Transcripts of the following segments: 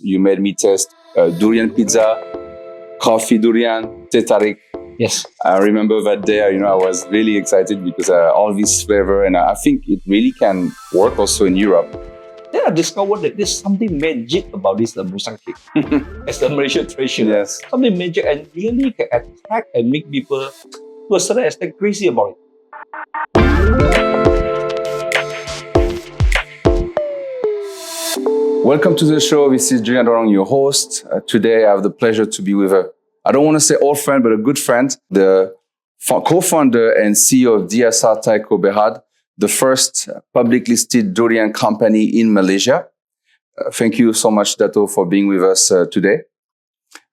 You made me test durian pizza, coffee durian, teh tarik. Yes. I remember that day, I was really excited because all this flavor, and I think it really can work also in Europe. Then I discovered that there's something magic about this Musang cake. As the Malaysian tradition. Yes. Something magic and really can attract and make people to a certain extent crazy about it. Welcome to the show. This is Julien, your host. Today I have the pleasure to be with I don't want to say old friend, but a good friend, the co-founder and CEO of DSR Taiko Berhad, the first publicly listed durian company in Malaysia. Thank you so much, Dato, for being with us today.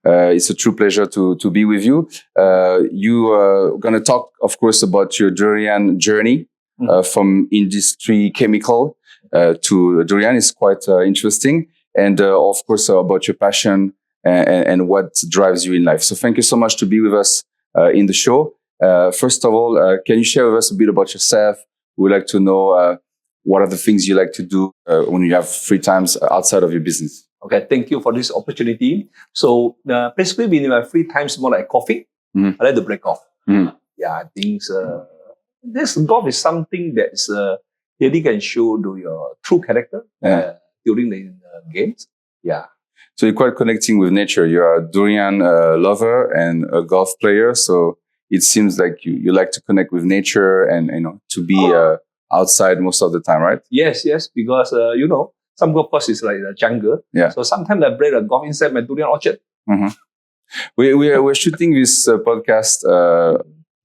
It's a true pleasure to be with you. You are going to talk, of course, about your durian journey from industry chemical to durian. Is quite interesting. And of course, about your passion and what drives you in life. So thank you so much to be with us in the show. First of all, can you share with us a bit about yourself? We'd like to know what are the things you like to do when you have free times outside of your business. Okay, thank you for this opportunity. So basically, when you have free times, more like coffee, I like to play golf. Yeah, I think this golf is something that's really can show your true character during the games. Yeah. So you're quite connecting with nature. You're a durian lover and a golf player. So it seems like you like to connect with nature and to be outside most of the time, right? Yes, because some golf course is like the jungle. Yeah. So sometimes I play the golf inside my durian orchard. We're shooting this podcast.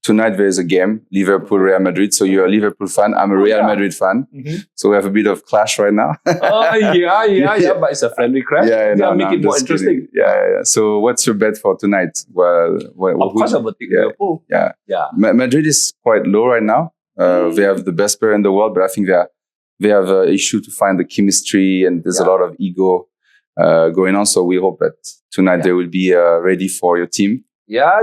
Tonight there is a game, Liverpool, Real Madrid. So you're a Liverpool fan. I'm a Real Madrid fan. So we have a bit of clash right now. Yeah. But it's a friendly clash. Make it more interesting. Yeah. So what's your bet for tonight? Well, of course, I would take Liverpool. Yeah. Madrid is quite low right now. They have the best player in the world, but I think they have an issue to find the chemistry, and there's a lot of ego going on. So we hope that tonight they will be ready for your team. Yeah,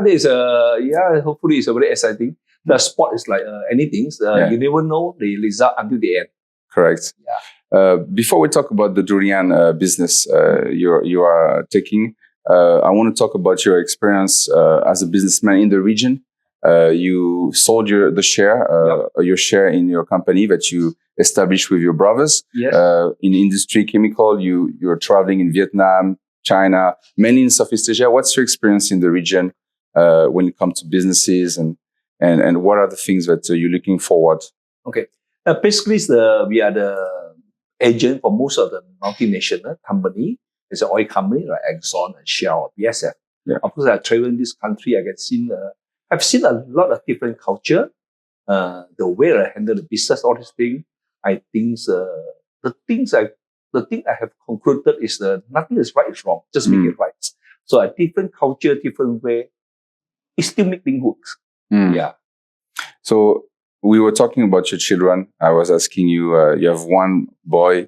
hopefully it's very exciting. The sport is like anything. You never know the result until the end. Correct. Yeah. Before we talk about the durian business you are taking, I want to talk about your experience as a businessman in the region. You sold your share in your company that you established with your brothers. Yes. In industry chemical, you're traveling in Vietnam, China, mainly in Southeast Asia. What's your experience in the region when it comes to businesses and what are the things that you're looking forward? Okay. Basically, we are the agent for most of the multinational company. It's an oil company like Exxon and Shell, BSF. Yeah. Of course, I travel in this country. I've seen a lot of different culture. The way I handle the business, all these things. I think the thing I have concluded is nothing is right, is wrong. Just make it right. So a different culture, different way, it still make things work. Yeah. So we were talking about your children. I was asking you, you have one boy,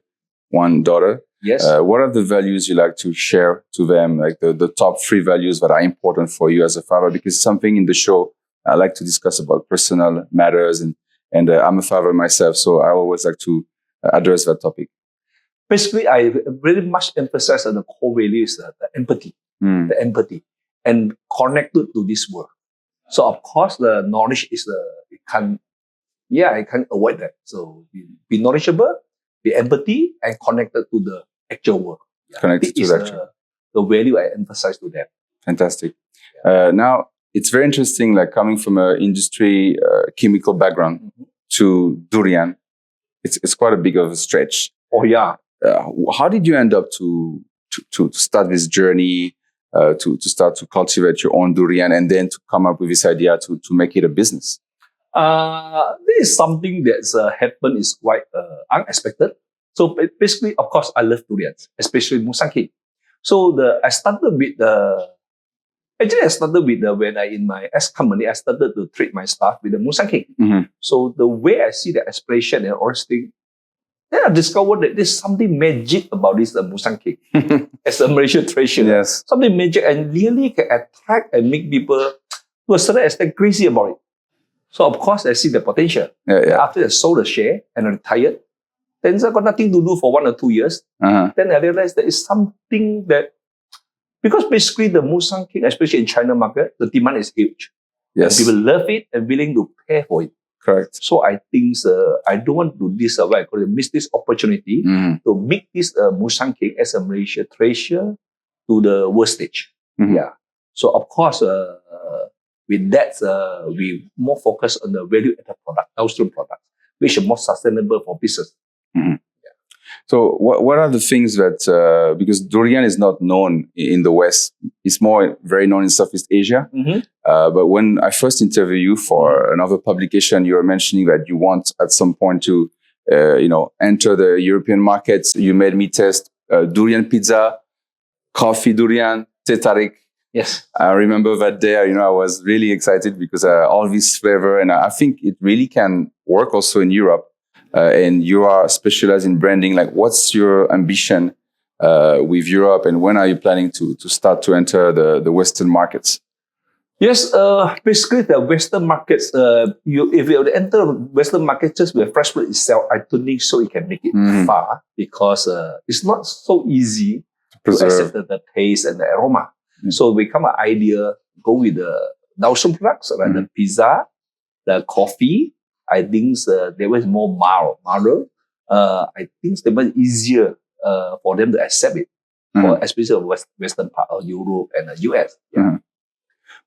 one daughter. Yes. What are the values you like to share to them? Like the top 3 values that are important for you as a father? Because something in the show I like to discuss about personal matters and I'm a father myself. So I always like to address that topic. Basically, I very much emphasize on the core values, the empathy, and connected to this world. So of course, the knowledge is I can't avoid that. So be knowledgeable, be empathy, and connected to the actual world. Connected to the value I emphasize to them. Fantastic. Now it's very interesting, like coming from an industry chemical background to durian. It's quite a big of a stretch. Oh yeah. How did you end up to start this journey, to start to cultivate your own durian and then to come up with this idea to make it a business? This is something that's happened is quite unexpected. So basically, of course, I love durians, especially Musang cake. So I started with when in my ex company, I started to treat my staff with the Musang cake. So the way I see the aspiration and all this thing, then I discovered that there's something magic about this Musang cake. As a Malaysian tradition. Yes. Something magic and really can attract and make people to a certain extent crazy about it. So of course I see the potential. Yeah. After I sold the share and I retired, Then I got nothing to do for 1 or 2 years. Then I realized there is something that, because basically the Musang King, especially in China market, the demand is huge. Yes. And people love it and willing to pay for it. Correct. So I think I don't want to do this, miss this opportunity to make this Musang King as a Malaysia treasure to the world stage. Yeah. So of course, with that, we more focus on the value-added product, downstream products, which are more sustainable for business. So what are the things that, because durian is not known in the West, it's more very known in Southeast Asia. But when I first interviewed you for another publication, you were mentioning that you want at some point to, enter the European markets. You made me test durian pizza, coffee durian, teh tarik. Yes. I remember that day, I was really excited because all this flavor, and I think it really can work also in Europe. And you are specialized in branding. Like, what's your ambition with Europe, and when are you planning to start to enter the Western markets? Yes, basically the Western markets, if you enter Western markets just with fresh fruit itself, I don't think so it can make it far, because it's not so easy to accept the taste and the aroma. So we come an idea, go with the downstream products, like the pizza, the coffee. I think they were more milder. I think they were easier for them to accept it, for especially Western part of Europe and the US. Yeah.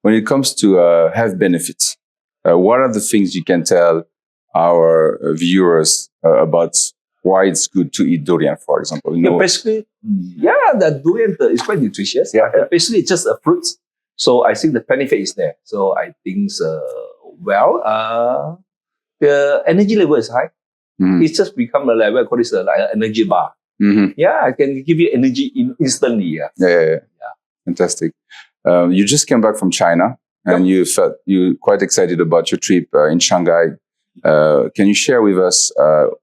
When it comes to health benefits, what are the things you can tell our viewers about why it's good to eat durian, for example? Basically, the durian is quite nutritious. Basically, it's just a fruit. So I think the benefit is there. So I think, the energy level is high. It's just become a level, I call this like an energy bar. Yeah, I can give you energy instantly. Yeah. Fantastic. You just came back from China, and you quite excited about your trip in Shanghai. Can you share with us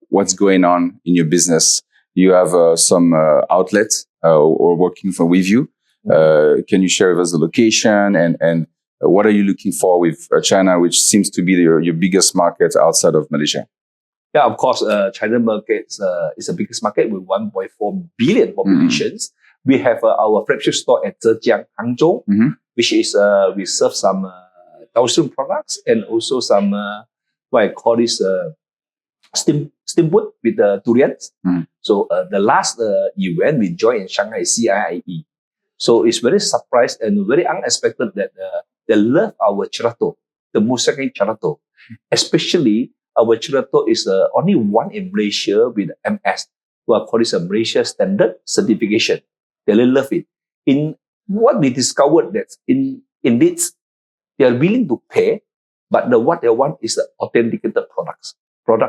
what's going on in your business? You have some outlets or working with you. Can you share with us the location and what are you looking for with China, which seems to be your biggest market outside of Malaysia? Yeah, of course, China market is the biggest market with 1.4 billion populations. We have our flagship store at Zhejiang, Hangzhou, which is we serve some downstream products and also some what I call this steamboat with durians. So the last event we joined in Shanghai is CIIE. So it's very surprised and very unexpected that they love our cherato, the Musang cherato. Especially our cherato is only one in Malaysia with MS, who are called this a Malaysia Standard Certification. They really love it. In what we discovered that indeed they are willing to pay, but what they want is authenticated product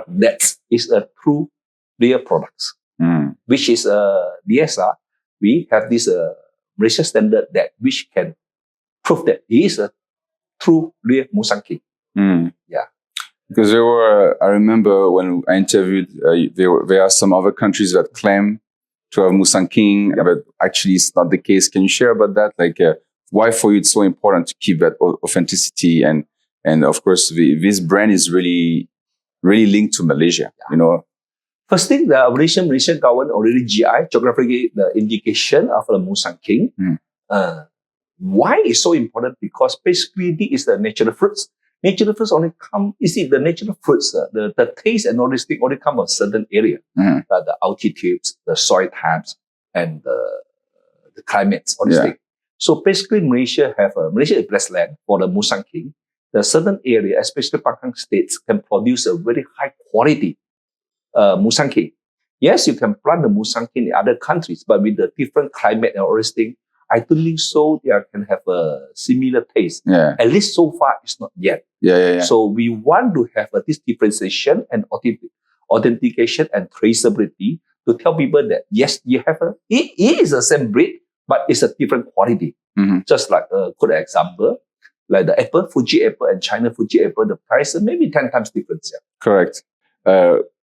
that is a true real products, which is DSR. We have this Malaysia standard that which can prove that he is a true real Musang King. Yeah. Because I remember when I interviewed, there are some other countries that claim to have Musang King, but actually it's not the case. Can you share about that? Like, why for you it's so important to keep that authenticity? And of course, this brand is really, really linked to Malaysia, First thing, the Malaysian government already GI, geographically the indication of the Musang King. Why is so important? Because basically this is the natural fruits. Natural fruits only come, the natural fruits, the taste and all these things only come from certain area. The altitudes, the soil types, and the climates, all these things. So basically Malaysia is blessed land for the Musang King. The certain area, especially Pakistan states, can produce a very high quality Musang King. Yes, you can plant the Musang King in other countries, but with the different climate and all these things, I don't think so they can have a similar taste. At least so far, it's not yet. So we want to have this differentiation and authentication and traceability to tell people that yes, it is the same breed, but it's a different quality. Just like a good example, like the apple, Fuji apple and China Fuji apple, the price is maybe 10 times difference. Correct.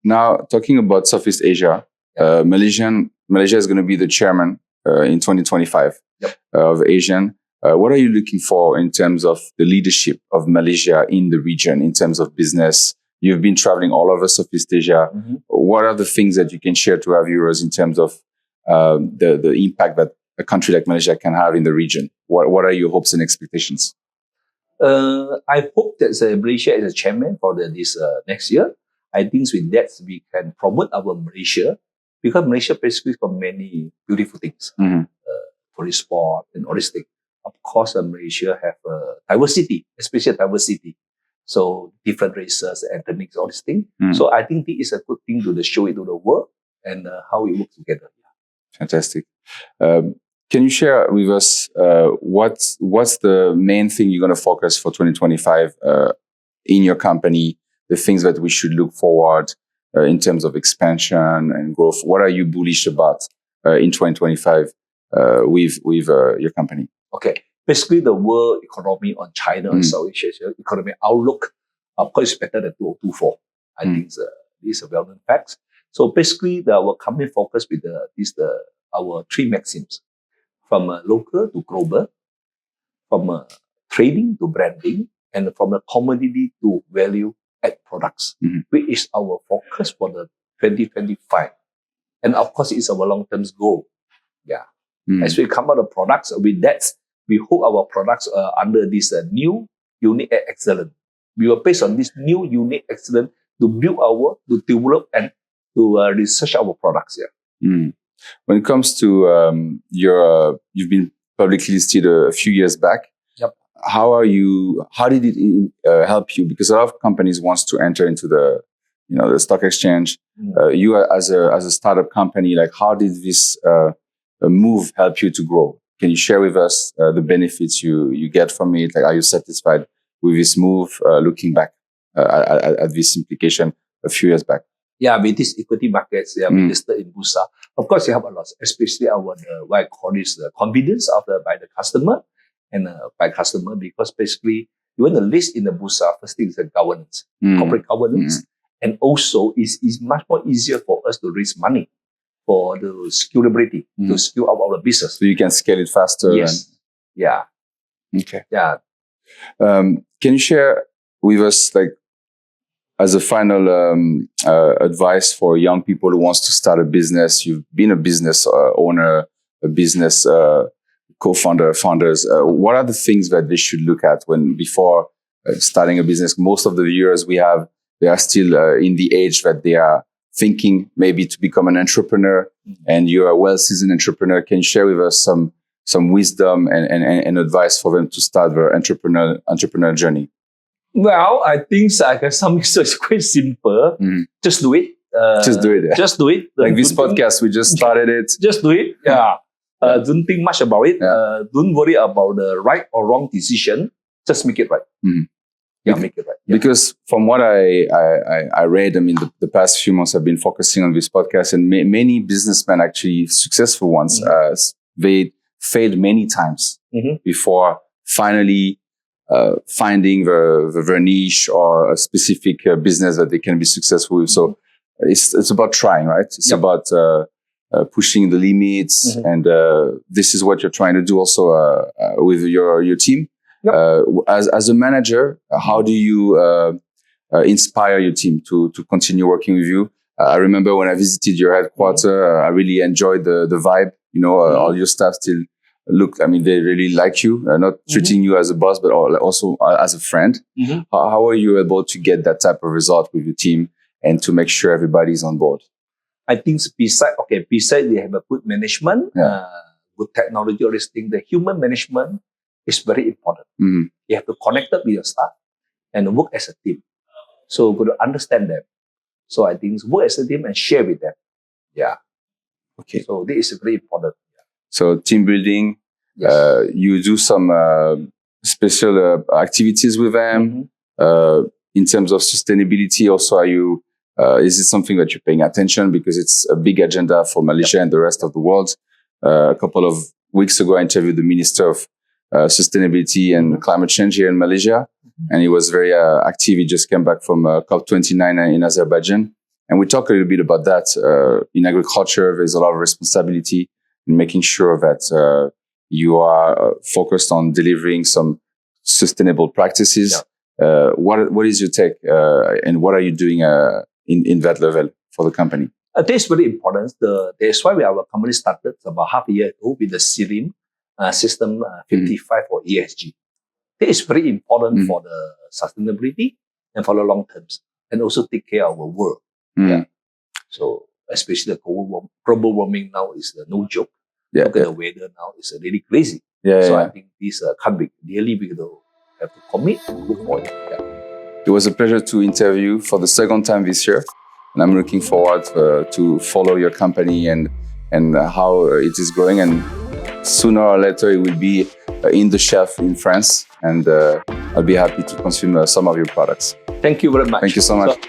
Now, talking about Southeast Asia, Malaysia is going to be the chairman in 2025 of ASEAN. What are you looking for in terms of the leadership of Malaysia in the region, in terms of business, You've been traveling all over Southeast Asia. What are the things that you can share to our viewers in terms of the impact that a country like Malaysia can have in the region? What are your hopes and expectations? I hope that Malaysia is a chairman for this next year. I think with that we can promote our Malaysia, because Malaysia basically got many beautiful things for the sport and all these things. Of course, Malaysia have diversity, especially diversity. So different races, ethnics, all these things. So I think this is a good thing to show it to the world and how we work together. Fantastic. Can you share with us what's the main thing you're going to focus for 2025 in your company? The things that we should look forward in terms of expansion and growth. What are you bullish about in 2025 with your company? Okay. Basically, the world economy on China and Southeast Asia economic outlook, of course, is better than 2024. I think this is a well-known fact. So basically, our company focus with our three maxims: from local to global, from trading to branding, and from a commodity to value-add products, which is our focus for the 2025. And of course, it's our long-term goal. Yeah. As we come out of products, with that, we hope our products are under this new unique excellence. We were based on this new unique excellence to build to develop and to research our products. When it comes to you've been publicly listed a few years back. Yep. How did it help you? Because a lot of companies wants to enter into the stock exchange. You as a startup company, like how did this move help you to grow? Can you share with us the benefits you get from it? Like, are you satisfied with this move? Looking back at this implication a few years back. Yeah, with these equity markets, we listed in Bursa. Of course, they help a lot, especially what I call this the confidence by the customer and by customer, because basically you want to list in the Bursa. First thing is the governance, corporate governance, and also is much more easier for us to raise money for the scalability to scale up our business. So you can scale it faster. Yes. Yeah. Okay. Yeah. Can you share with us, like, as a final advice for young people who wants to start a business? You've been a business owner, a business co-founder, founders. What are the things that they should look at before starting a business? Most of the viewers we have, they are still in the age that they are thinking maybe to become an entrepreneur, and you're a well-seasoned entrepreneur. Can you share with us some wisdom and advice for them to start their entrepreneur journey? Well, I think some is quite simple. Just do it. Just do it. Yeah. Just do it. Like this podcast, we just started it. Just do it. Yeah. Don't think much about it. Yeah. Don't worry about the right or wrong decision. Just make it right. Yeah, make it right. Yeah. Because from what I read, I mean, the past few months I've been focusing on this podcast, and many businessmen, actually successful ones, they failed many times before finally finding the niche or a specific business that they can be successful with. So it's about trying, right? It's about pushing the limits, and this is what you're trying to do also with your team. As a manager, how do you inspire your team to continue working with you? I remember when I visited your headquarters, I really enjoyed the vibe. All your staff still they really like you, not treating you as a boss, but also as a friend. How are you able to get that type of result with your team and to make sure everybody's on board? I think besides they have a good management, good technology, all these things, the human management is very important. You have to connect up with your staff and work as a team. So got to understand them. So I think work as a team and share with them. Yeah. Okay. So this is very important. So team building, you do some special activities with them in terms of sustainability. Also, is it something that you're paying attention, because it's a big agenda for Malaysia and the rest of the world? A couple of weeks ago, I interviewed the Minister of Sustainability and Climate Change here in Malaysia, and he was very active. He just came back from COP29 in Azerbaijan, and we talked a little bit about that. In agriculture, there's a lot of responsibility in making sure that you are focused on delivering some sustainable practices What is your take, and what are you doing in that level for the company? This is very important. That's why our company started about half a year ago with the CIRIM system 55 for ESG. This is very important for the sustainability and for the long terms, and also take care of our world. Yeah. So especially the global warming now is no joke. Yeah, Look at the weather now; it's really crazy. I think this can't be really big though. Have to commit and look for it. Yeah. It was a pleasure to interview for the second time this year, and I'm looking forward to follow your company and how it is growing. And sooner or later, it will be in the shelf in France, and I'll be happy to consume some of your products. Thank you very much. Thank you so much.